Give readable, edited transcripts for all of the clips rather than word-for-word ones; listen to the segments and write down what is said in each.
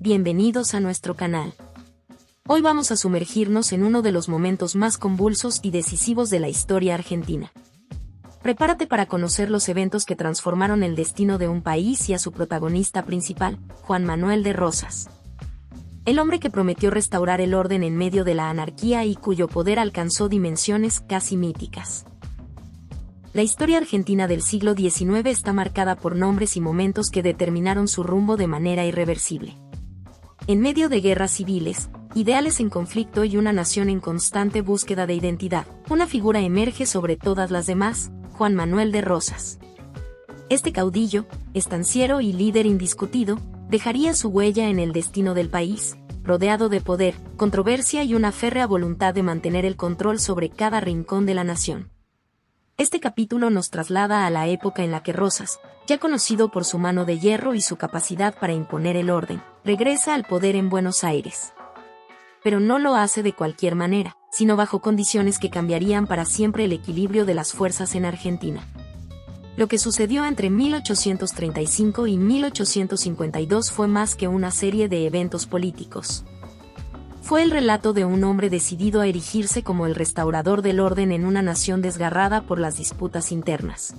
bienvenidos a nuestro canal. Hoy vamos a sumergirnos en uno de los momentos más convulsos y decisivos de la historia argentina. Prepárate para conocer los eventos que transformaron el destino de un país y a su protagonista principal, Juan Manuel de Rosas. El hombre que prometió restaurar el orden en medio de la anarquía y cuyo poder alcanzó dimensiones casi míticas. La historia argentina del siglo XIX está marcada por nombres y momentos que determinaron su rumbo de manera irreversible. En medio de guerras civiles, ideales en conflicto y una nación en constante búsqueda de identidad, una figura emerge sobre todas las demás, Juan Manuel de Rosas. Este caudillo, estanciero y líder indiscutido, dejaría su huella en el destino del país, rodeado de poder, controversia y una férrea voluntad de mantener el control sobre cada rincón de la nación. Este capítulo nos traslada a la época en la que Rosas, ya conocido por su mano de hierro y su capacidad para imponer el orden, regresa al poder en Buenos Aires. Pero no lo hace de cualquier manera, sino bajo condiciones que cambiarían para siempre el equilibrio de las fuerzas en Argentina. Lo que sucedió entre 1835 y 1852 fue más que una serie de eventos políticos. Fue el relato de un hombre decidido a erigirse como el restaurador del orden en una nación desgarrada por las disputas internas.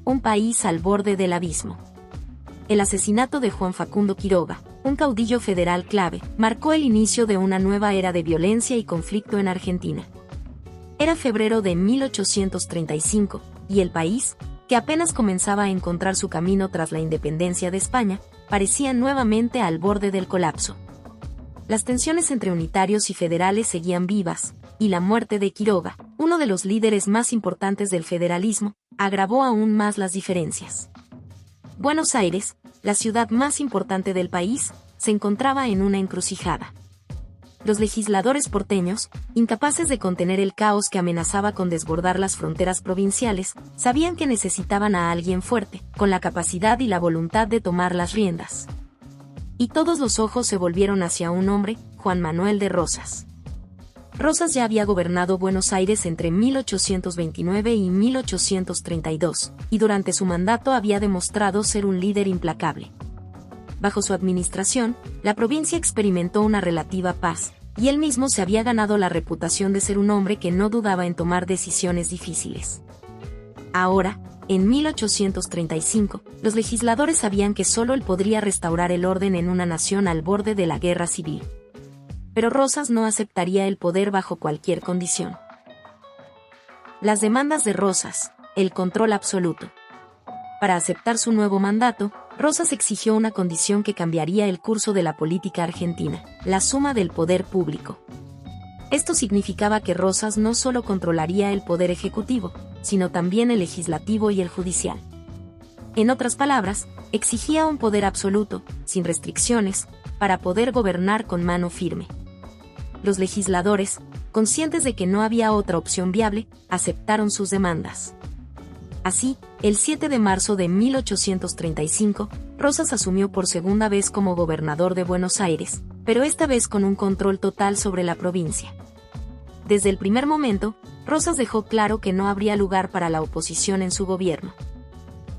Un país al borde del abismo. El asesinato de Juan Facundo Quiroga, un caudillo federal clave, marcó el inicio de una nueva era de violencia y conflicto en Argentina. Era febrero de 1835, y el país, que apenas comenzaba a encontrar su camino tras la independencia de España, parecía nuevamente al borde del colapso. Las tensiones entre unitarios y federales seguían vivas, y la muerte de Quiroga, uno de los líderes más importantes del federalismo, agravó aún más las diferencias. Buenos Aires, la ciudad más importante del país, se encontraba en una encrucijada. Los legisladores porteños, incapaces de contener el caos que amenazaba con desbordar las fronteras provinciales, sabían que necesitaban a alguien fuerte, con la capacidad y la voluntad de tomar las riendas. Y todos los ojos se volvieron hacia un hombre, Juan Manuel de Rosas. Rosas ya había gobernado Buenos Aires entre 1829 y 1832, y durante su mandato había demostrado ser un líder implacable. Bajo su administración, la provincia experimentó una relativa paz, y él mismo se había ganado la reputación de ser un hombre que no dudaba en tomar decisiones difíciles. Ahora, en 1835, los legisladores sabían que solo él podría restaurar el orden en una nación al borde de la guerra civil. Pero Rosas no aceptaría el poder bajo cualquier condición. Las demandas de Rosas, el control absoluto. Para aceptar su nuevo mandato, Rosas exigió una condición que cambiaría el curso de la política argentina, la suma del poder público. Esto significaba que Rosas no solo controlaría el poder ejecutivo, sino también el legislativo y el judicial. En otras palabras, exigía un poder absoluto, sin restricciones, para poder gobernar con mano firme. Los legisladores, conscientes de que no había otra opción viable, aceptaron sus demandas. Así, el 7 de marzo de 1835, Rosas asumió por segunda vez como gobernador de Buenos Aires, pero esta vez con un control total sobre la provincia. Desde el primer momento, Rosas dejó claro que no habría lugar para la oposición en su gobierno.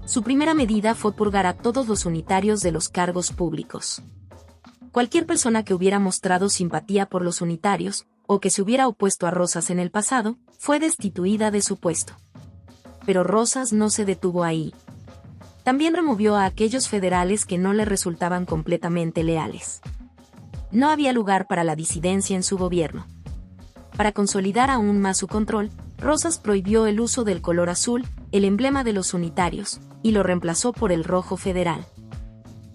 Su primera medida fue purgar a todos los unitarios de los cargos públicos. Cualquier persona que hubiera mostrado simpatía por los unitarios, o que se hubiera opuesto a Rosas en el pasado, fue destituida de su puesto. Pero Rosas no se detuvo ahí. También removió a aquellos federales que no le resultaban completamente leales. No había lugar para la disidencia en su gobierno. Para consolidar aún más su control, Rosas prohibió el uso del color azul, el emblema de los unitarios, y lo reemplazó por el rojo federal.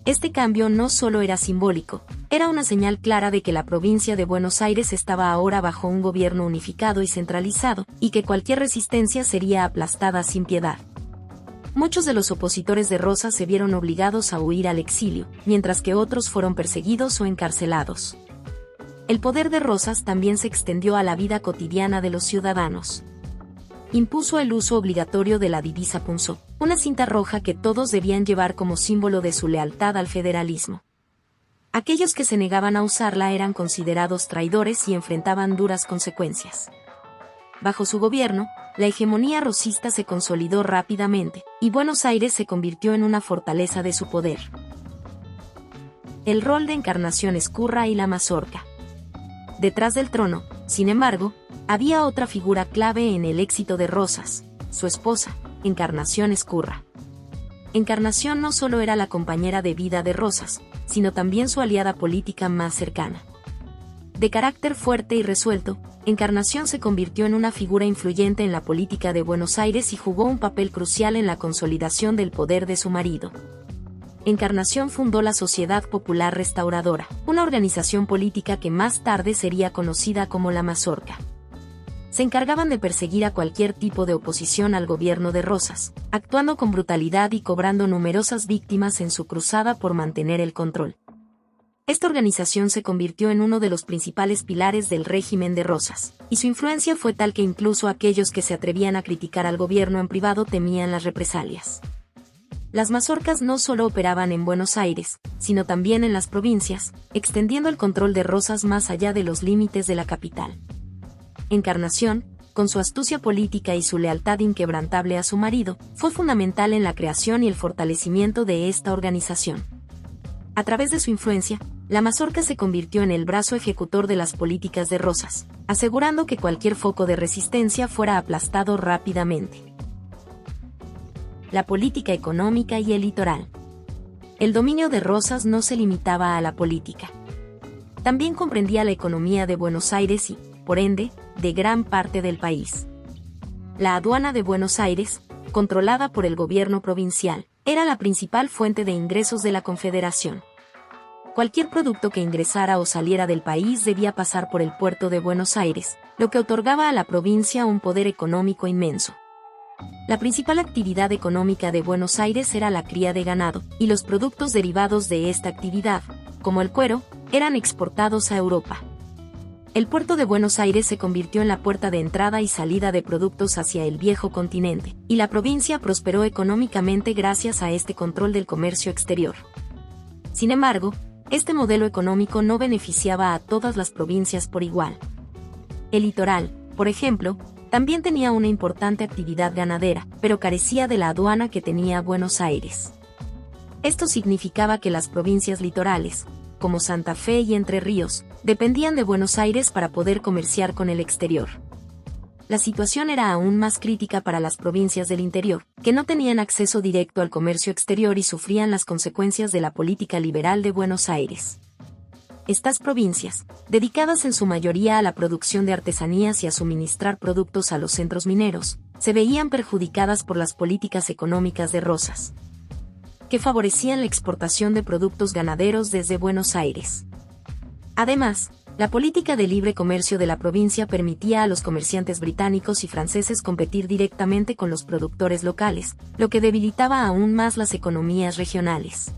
Este cambio no solo era simbólico, era una señal clara de que la provincia de Buenos Aires estaba ahora bajo un gobierno unificado y centralizado, y que cualquier resistencia sería aplastada sin piedad. Muchos de los opositores de Rosas se vieron obligados a huir al exilio, mientras que otros fueron perseguidos o encarcelados. El poder de Rosas también se extendió a la vida cotidiana de los ciudadanos. Impuso el uso obligatorio de la divisa punzó, una cinta roja que todos debían llevar como símbolo de su lealtad al federalismo. Aquellos que se negaban a usarla eran considerados traidores y enfrentaban duras consecuencias. Bajo su gobierno, la hegemonía rosista se consolidó rápidamente, y Buenos Aires se convirtió en una fortaleza de su poder. el rol de Encarnación Ezcurra y la mazorca. Detrás del trono, sin embargo, había otra figura clave en el éxito de Rosas, su esposa, Encarnación Ezcurra. Encarnación no solo era la compañera de vida de Rosas, sino también su aliada política más cercana. De carácter fuerte y resuelto, Encarnación se convirtió en una figura influyente en la política de Buenos Aires y jugó un papel crucial en la consolidación del poder de su marido. Encarnación fundó la Sociedad Popular Restauradora, una organización política que más tarde sería conocida como la Mazorca. Se encargaban de perseguir a cualquier tipo de oposición al gobierno de Rosas, actuando con brutalidad y cobrando numerosas víctimas en su cruzada por mantener el control. Esta organización se convirtió en uno de los principales pilares del régimen de Rosas, y su influencia fue tal que incluso aquellos que se atrevían a criticar al gobierno en privado temían las represalias. Las mazorcas no solo operaban en Buenos Aires, sino también en las provincias, extendiendo el control de Rosas más allá de los límites de la capital. Encarnación, con su astucia política y su lealtad inquebrantable a su marido, fue fundamental en la creación y el fortalecimiento de esta organización. A través de su influencia, la mazorca se convirtió en el brazo ejecutor de las políticas de Rosas, asegurando que cualquier foco de resistencia fuera aplastado rápidamente. La política económica y el litoral. El dominio de Rosas no se limitaba a la política. También comprendía la economía de Buenos Aires y, por ende, de gran parte del país. La aduana de Buenos Aires, controlada por el gobierno provincial, era la principal fuente de ingresos de la Confederación. Cualquier producto que ingresara o saliera del país debía pasar por el puerto de Buenos Aires, lo que otorgaba a la provincia un poder económico inmenso. La principal actividad económica de Buenos Aires era la cría de ganado, y los productos derivados de esta actividad, como el cuero, eran exportados a Europa. El puerto de Buenos Aires se convirtió en la puerta de entrada y salida de productos hacia el viejo continente, y la provincia prosperó económicamente gracias a este control del comercio exterior. Sin embargo, este modelo económico no beneficiaba a todas las provincias por igual. El litoral, por ejemplo, también tenía una importante actividad ganadera, pero carecía de la aduana que tenía Buenos Aires. Esto significaba que las provincias litorales, como Santa Fe y Entre Ríos, dependían de Buenos Aires para poder comerciar con el exterior. La situación era aún más crítica para las provincias del interior, que no tenían acceso directo al comercio exterior y sufrían las consecuencias de la política liberal de Buenos Aires. Estas provincias, dedicadas en su mayoría a la producción de artesanías y a suministrar productos a los centros mineros, se veían perjudicadas por las políticas económicas de Rosas, que favorecían la exportación de productos ganaderos desde Buenos Aires. Además, la política de libre comercio de la provincia permitía a los comerciantes británicos y franceses competir directamente con los productores locales, lo que debilitaba aún más las economías regionales.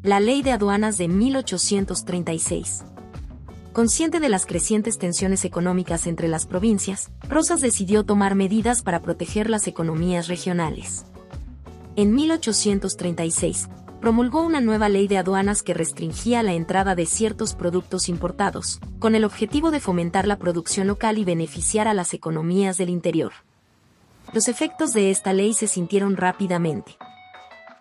La Ley de Aduanas de 1836. Consciente de las crecientes tensiones económicas entre las provincias, Rosas decidió tomar medidas para proteger las economías regionales. En 1836, promulgó una nueva ley de aduanas que restringía la entrada de ciertos productos importados, con el objetivo de fomentar la producción local y beneficiar a las economías del interior. Los efectos de esta ley se sintieron rápidamente.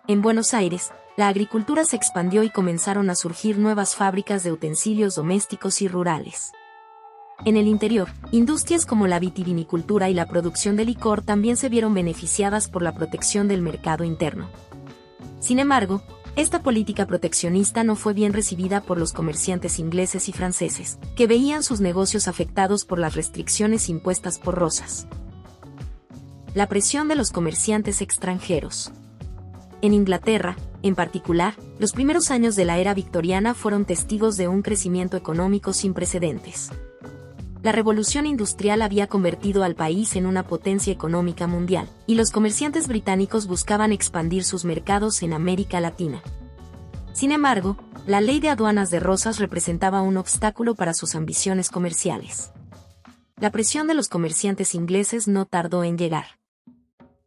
En Buenos Aires, la agricultura se expandió y comenzaron a surgir nuevas fábricas de utensilios domésticos y rurales. En el interior, industrias como la vitivinicultura y la producción de licor también se vieron beneficiadas por la protección del mercado interno. Sin embargo, esta política proteccionista no fue bien recibida por los comerciantes ingleses y franceses, que veían sus negocios afectados por las restricciones impuestas por Rosas. La presión de los comerciantes extranjeros. En Inglaterra, en particular, los primeros años de la era victoriana fueron testigos de un crecimiento económico sin precedentes. La revolución industrial había convertido al país en una potencia económica mundial, y los comerciantes británicos buscaban expandir sus mercados en América Latina. Sin embargo, la ley de aduanas de Rosas representaba un obstáculo para sus ambiciones comerciales. La presión de los comerciantes ingleses no tardó en llegar.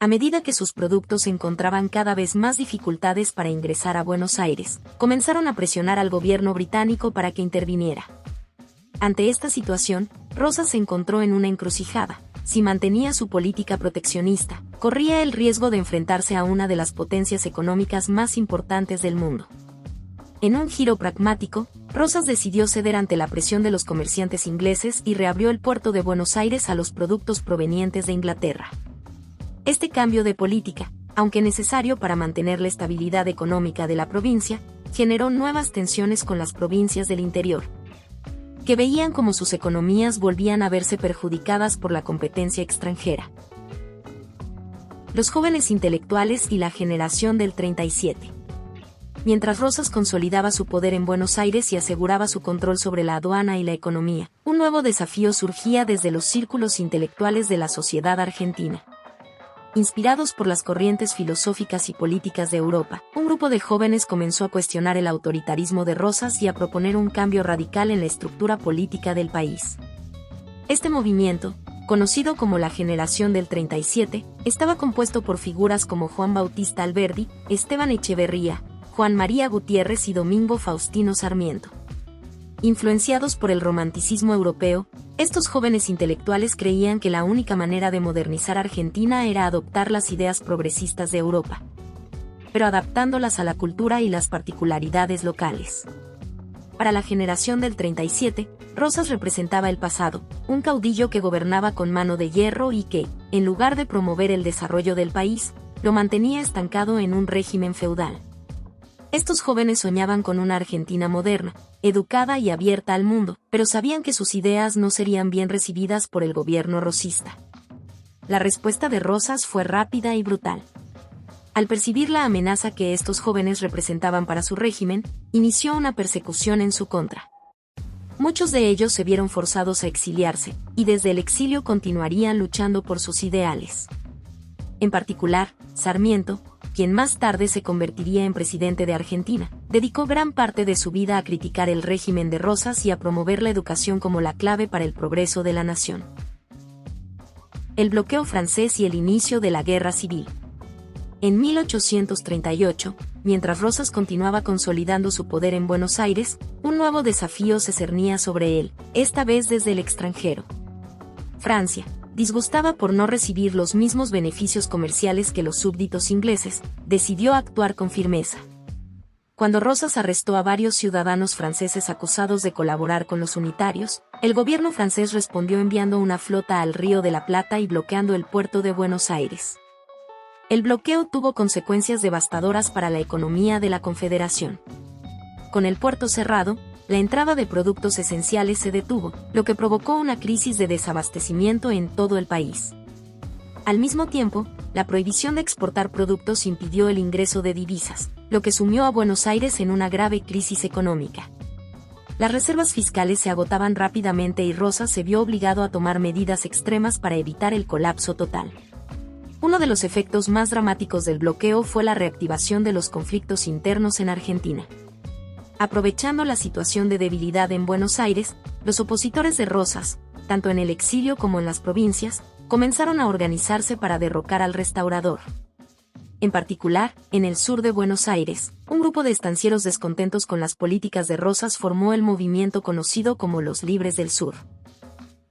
A medida que sus productos encontraban cada vez más dificultades para ingresar a Buenos Aires, comenzaron a presionar al gobierno británico para que interviniera. Ante esta situación, Rosas se encontró en una encrucijada. Si mantenía su política proteccionista, corría el riesgo de enfrentarse a una de las potencias económicas más importantes del mundo. En un giro pragmático, Rosas decidió ceder ante la presión de los comerciantes ingleses y reabrió el puerto de Buenos Aires a los productos provenientes de Inglaterra. Este cambio de política, aunque necesario para mantener la estabilidad económica de la provincia, generó nuevas tensiones con las provincias del interior, que veían como sus economías volvían a verse perjudicadas por la competencia extranjera. Los jóvenes intelectuales y la generación del 37. Mientras Rosas consolidaba su poder en Buenos Aires y aseguraba su control sobre la aduana y la economía, un nuevo desafío surgía desde los círculos intelectuales de la sociedad argentina. Inspirados por las corrientes filosóficas y políticas de Europa, un grupo de jóvenes comenzó a cuestionar el autoritarismo de Rosas y a proponer un cambio radical en la estructura política del país. Este movimiento, conocido como la Generación del 37, estaba compuesto por figuras como Juan Bautista Alberdi, Esteban Echeverría, Juan María Gutiérrez y Domingo Faustino Sarmiento. Influenciados por el romanticismo europeo, estos jóvenes intelectuales creían que la única manera de modernizar Argentina era adoptar las ideas progresistas de Europa, pero adaptándolas a la cultura y las particularidades locales. Para la Generación del 37, Rosas representaba el pasado, un caudillo que gobernaba con mano de hierro y que, en lugar de promover el desarrollo del país, lo mantenía estancado en un régimen feudal. Estos jóvenes soñaban con una Argentina moderna, educada y abierta al mundo, pero sabían que sus ideas no serían bien recibidas por el gobierno rosista. La respuesta de Rosas fue rápida y brutal. Al percibir la amenaza que estos jóvenes representaban para su régimen, inició una persecución en su contra. Muchos de ellos se vieron forzados a exiliarse, y desde el exilio continuarían luchando por sus ideales. En particular, Sarmiento, quien más tarde se convertiría en presidente de Argentina, dedicó gran parte de su vida a criticar el régimen de Rosas y a promover la educación como la clave para el progreso de la nación. El bloqueo francés y el inicio de la Guerra Civil. En 1838, mientras Rosas continuaba consolidando su poder en Buenos Aires, un nuevo desafío se cernía sobre él, esta vez desde el extranjero. Francia, disgustada por no recibir los mismos beneficios comerciales que los súbditos ingleses, decidió actuar con firmeza. Cuando Rosas arrestó a varios ciudadanos franceses acusados de colaborar con los unitarios, el gobierno francés respondió enviando una flota al Río de la Plata y bloqueando el puerto de Buenos Aires. El bloqueo tuvo consecuencias devastadoras para la economía de la Confederación. Con el puerto cerrado, la entrada de productos esenciales se detuvo, lo que provocó una crisis de desabastecimiento en todo el país. Al mismo tiempo, la prohibición de exportar productos impidió el ingreso de divisas, lo que sumió a Buenos Aires en una grave crisis económica. Las reservas fiscales se agotaban rápidamente y Rosas se vio obligado a tomar medidas extremas para evitar el colapso total. Uno de los efectos más dramáticos del bloqueo fue la reactivación de los conflictos internos en Argentina. Aprovechando la situación de debilidad en Buenos Aires, los opositores de Rosas, tanto en el exilio como en las provincias, comenzaron a organizarse para derrocar al restaurador. En particular, en el sur de Buenos Aires, un grupo de estancieros descontentos con las políticas de Rosas formó el movimiento conocido como los Libres del Sur.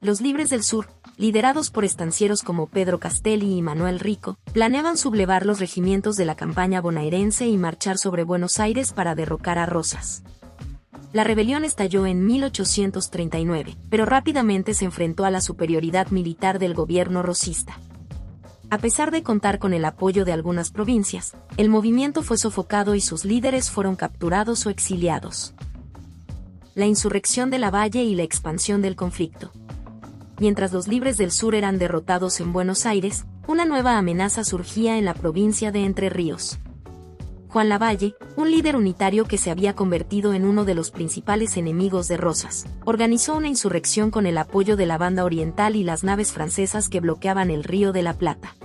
Los Libres del Sur, liderados por estancieros como Pedro Castelli y Manuel Rico, planeaban sublevar los regimientos de la campaña bonaerense y marchar sobre Buenos Aires para derrocar a Rosas. La rebelión estalló en 1839, pero rápidamente se enfrentó a la superioridad militar del gobierno rosista. A pesar de contar con el apoyo de algunas provincias, el movimiento fue sofocado y sus líderes fueron capturados o exiliados. La insurrección de Lavalle y la expansión del conflicto. Mientras los Libres del Sur eran derrotados en Buenos Aires, una nueva amenaza surgía en la provincia de Entre Ríos. Juan Lavalle, un líder unitario que se había convertido en uno de los principales enemigos de Rosas, organizó una insurrección con el apoyo de la Banda Oriental y las naves francesas que bloqueaban el Río de la Plata.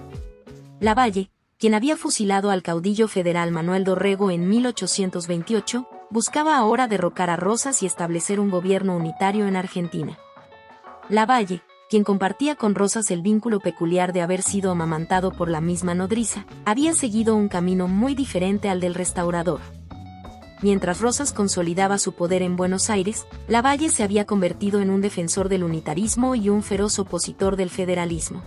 Lavalle, quien había fusilado al caudillo federal Manuel Dorrego en 1828, buscaba ahora derrocar a Rosas y establecer un gobierno unitario en Argentina. Lavalle, quien compartía con Rosas el vínculo peculiar de haber sido amamantado por la misma nodriza, había seguido un camino muy diferente al del restaurador. Mientras Rosas consolidaba su poder en Buenos Aires, Lavalle se había convertido en un defensor del unitarismo y un feroz opositor del federalismo.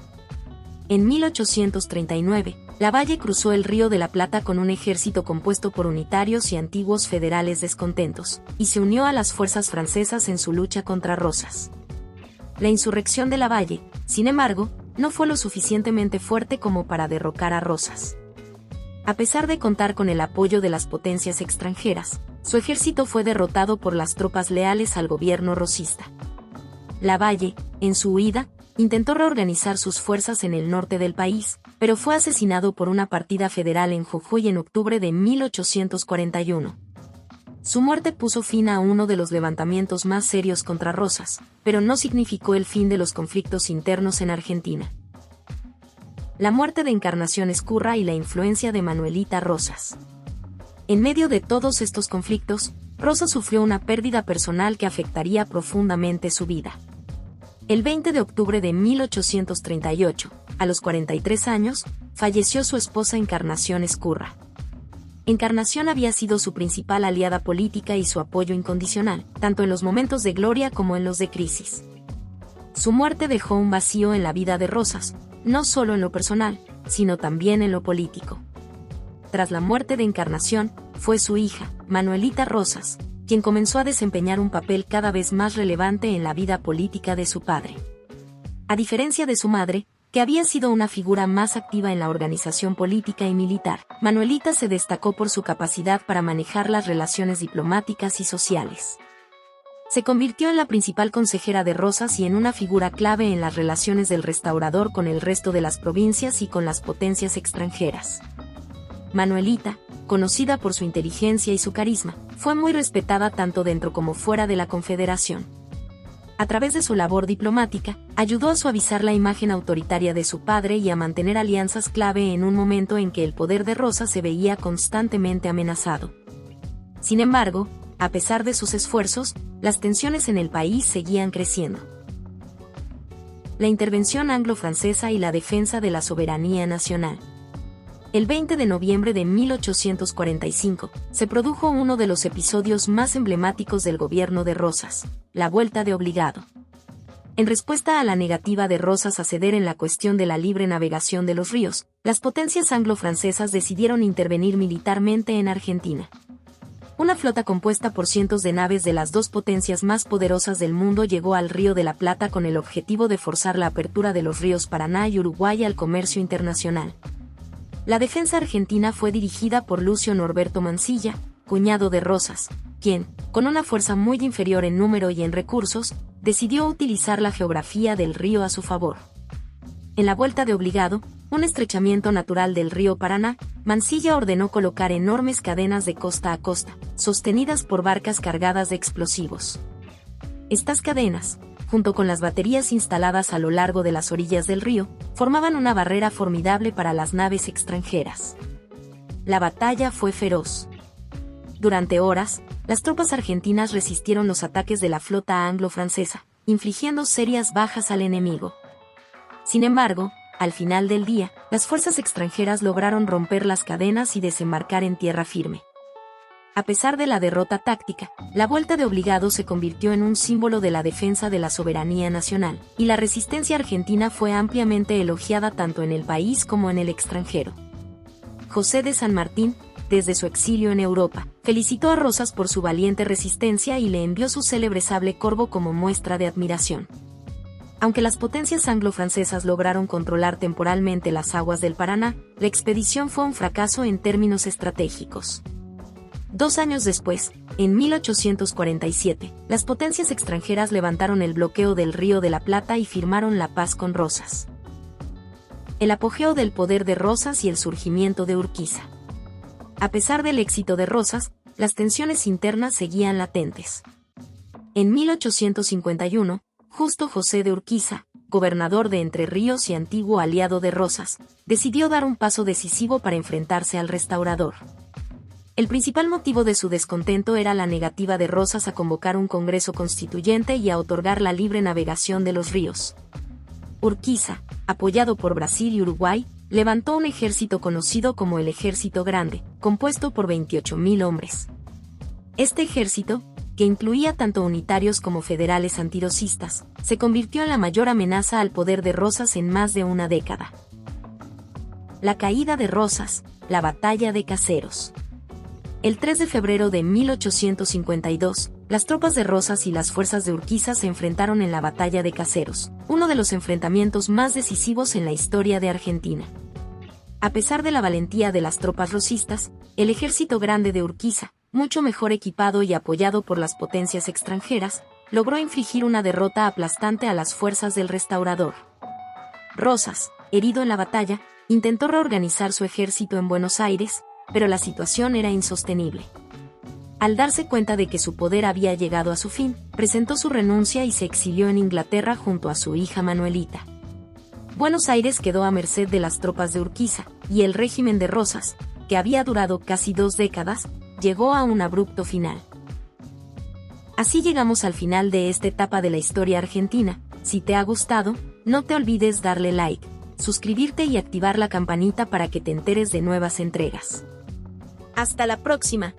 En 1839, Lavalle cruzó el Río de la Plata con un ejército compuesto por unitarios y antiguos federales descontentos, y se unió a las fuerzas francesas en su lucha contra Rosas. La insurrección de Lavalle, sin embargo, no fue lo suficientemente fuerte como para derrocar a Rosas. A pesar de contar con el apoyo de las potencias extranjeras, su ejército fue derrotado por las tropas leales al gobierno rosista. Lavalle, en su huida, intentó reorganizar sus fuerzas en el norte del país, pero fue asesinado por una partida federal en Jujuy en octubre de 1841. Su muerte puso fin a uno de los levantamientos más serios contra Rosas, pero no significó el fin de los conflictos internos en Argentina. La muerte de Encarnación Ezcurra y la influencia de Manuelita Rosas. En medio de todos estos conflictos, Rosas sufrió una pérdida personal que afectaría profundamente su vida. El 20 de octubre de 1838, a los 43 años, falleció su esposa Encarnación Ezcurra. Encarnación había sido su principal aliada política y su apoyo incondicional, tanto en los momentos de gloria como en los de crisis. Su muerte dejó un vacío en la vida de Rosas, no solo en lo personal, sino también en lo político. Tras la muerte de Encarnación, fue su hija, Manuelita Rosas, quien comenzó a desempeñar un papel cada vez más relevante en la vida política de su padre. A diferencia de su madre, que había sido una figura más activa en la organización política y militar, Manuelita se destacó por su capacidad para manejar las relaciones diplomáticas y sociales. Se convirtió en la principal consejera de Rosas y en una figura clave en las relaciones del restaurador con el resto de las provincias y con las potencias extranjeras. Manuelita, conocida por su inteligencia y su carisma, fue muy respetada tanto dentro como fuera de la Confederación. A través de su labor diplomática, ayudó a suavizar la imagen autoritaria de su padre y a mantener alianzas clave en un momento en que el poder de Rosas se veía constantemente amenazado. Sin embargo, a pesar de sus esfuerzos, las tensiones en el país seguían creciendo. La intervención anglo-francesa y la defensa de la soberanía nacional. El 20 de noviembre de 1845, se produjo uno de los episodios más emblemáticos del gobierno de Rosas, la Vuelta de Obligado. En respuesta a la negativa de Rosas a ceder en la cuestión de la libre navegación de los ríos, las potencias anglo-francesas decidieron intervenir militarmente en Argentina. Una flota compuesta por cientos de naves de las dos potencias más poderosas del mundo llegó al Río de la Plata con el objetivo de forzar la apertura de los ríos Paraná y Uruguay al comercio internacional. La defensa argentina fue dirigida por Lucio Norberto Mansilla, cuñado de Rosas, quien, con una fuerza muy inferior en número y en recursos, decidió utilizar la geografía del río a su favor. En la Vuelta de Obligado, un estrechamiento natural del río Paraná, Mansilla ordenó colocar enormes cadenas de costa a costa, sostenidas por barcas cargadas de explosivos. Estas cadenas, junto con las baterías instaladas a lo largo de las orillas del río, formaban una barrera formidable para las naves extranjeras. La batalla fue feroz. Durante horas, las tropas argentinas resistieron los ataques de la flota anglo-francesa, infligiendo serias bajas al enemigo. Sin embargo, al final del día, las fuerzas extranjeras lograron romper las cadenas y desembarcar en tierra firme. A pesar de la derrota táctica, la Vuelta de Obligado se convirtió en un símbolo de la defensa de la soberanía nacional, y la resistencia argentina fue ampliamente elogiada tanto en el país como en el extranjero. José de San Martín, desde su exilio en Europa, felicitó a Rosas por su valiente resistencia y le envió su célebre sable corvo como muestra de admiración. Aunque las potencias anglo-francesas lograron controlar temporalmente las aguas del Paraná, la expedición fue un fracaso en términos estratégicos. 2 años después, en 1847, las potencias extranjeras levantaron el bloqueo del Río de la Plata y firmaron la paz con Rosas. El apogeo del poder de Rosas y el surgimiento de Urquiza. A pesar del éxito de Rosas, las tensiones internas seguían latentes. En 1851, Justo José de Urquiza, gobernador de Entre Ríos y antiguo aliado de Rosas, decidió dar un paso decisivo para enfrentarse al restaurador. El principal motivo de su descontento era la negativa de Rosas a convocar un congreso constituyente y a otorgar la libre navegación de los ríos. Urquiza, apoyado por Brasil y Uruguay, levantó un ejército conocido como el Ejército Grande, compuesto por 28.000 hombres. Este ejército, que incluía tanto unitarios como federales antirosistas, se convirtió en la mayor amenaza al poder de Rosas en más de una década. La caída de Rosas, la batalla de Caseros. El 3 de febrero de 1852, las tropas de Rosas y las fuerzas de Urquiza se enfrentaron en la batalla de Caseros, uno de los enfrentamientos más decisivos en la historia de Argentina. A pesar de la valentía de las tropas rosistas, el ejército grande de Urquiza, mucho mejor equipado y apoyado por las potencias extranjeras, logró infligir una derrota aplastante a las fuerzas del restaurador. Rosas, herido en la batalla, intentó reorganizar su ejército en Buenos Aires, pero la situación era insostenible. Al darse cuenta de que su poder había llegado a su fin, presentó su renuncia y se exilió en Inglaterra junto a su hija Manuelita. Buenos Aires quedó a merced de las tropas de Urquiza, y el régimen de Rosas, que había durado casi 2 décadas, llegó a un abrupto final. Así llegamos al final de esta etapa de la historia argentina. Si te ha gustado, no te olvides darle like, suscribirte y activar la campanita para que te enteres de nuevas entregas. ¡Hasta la próxima!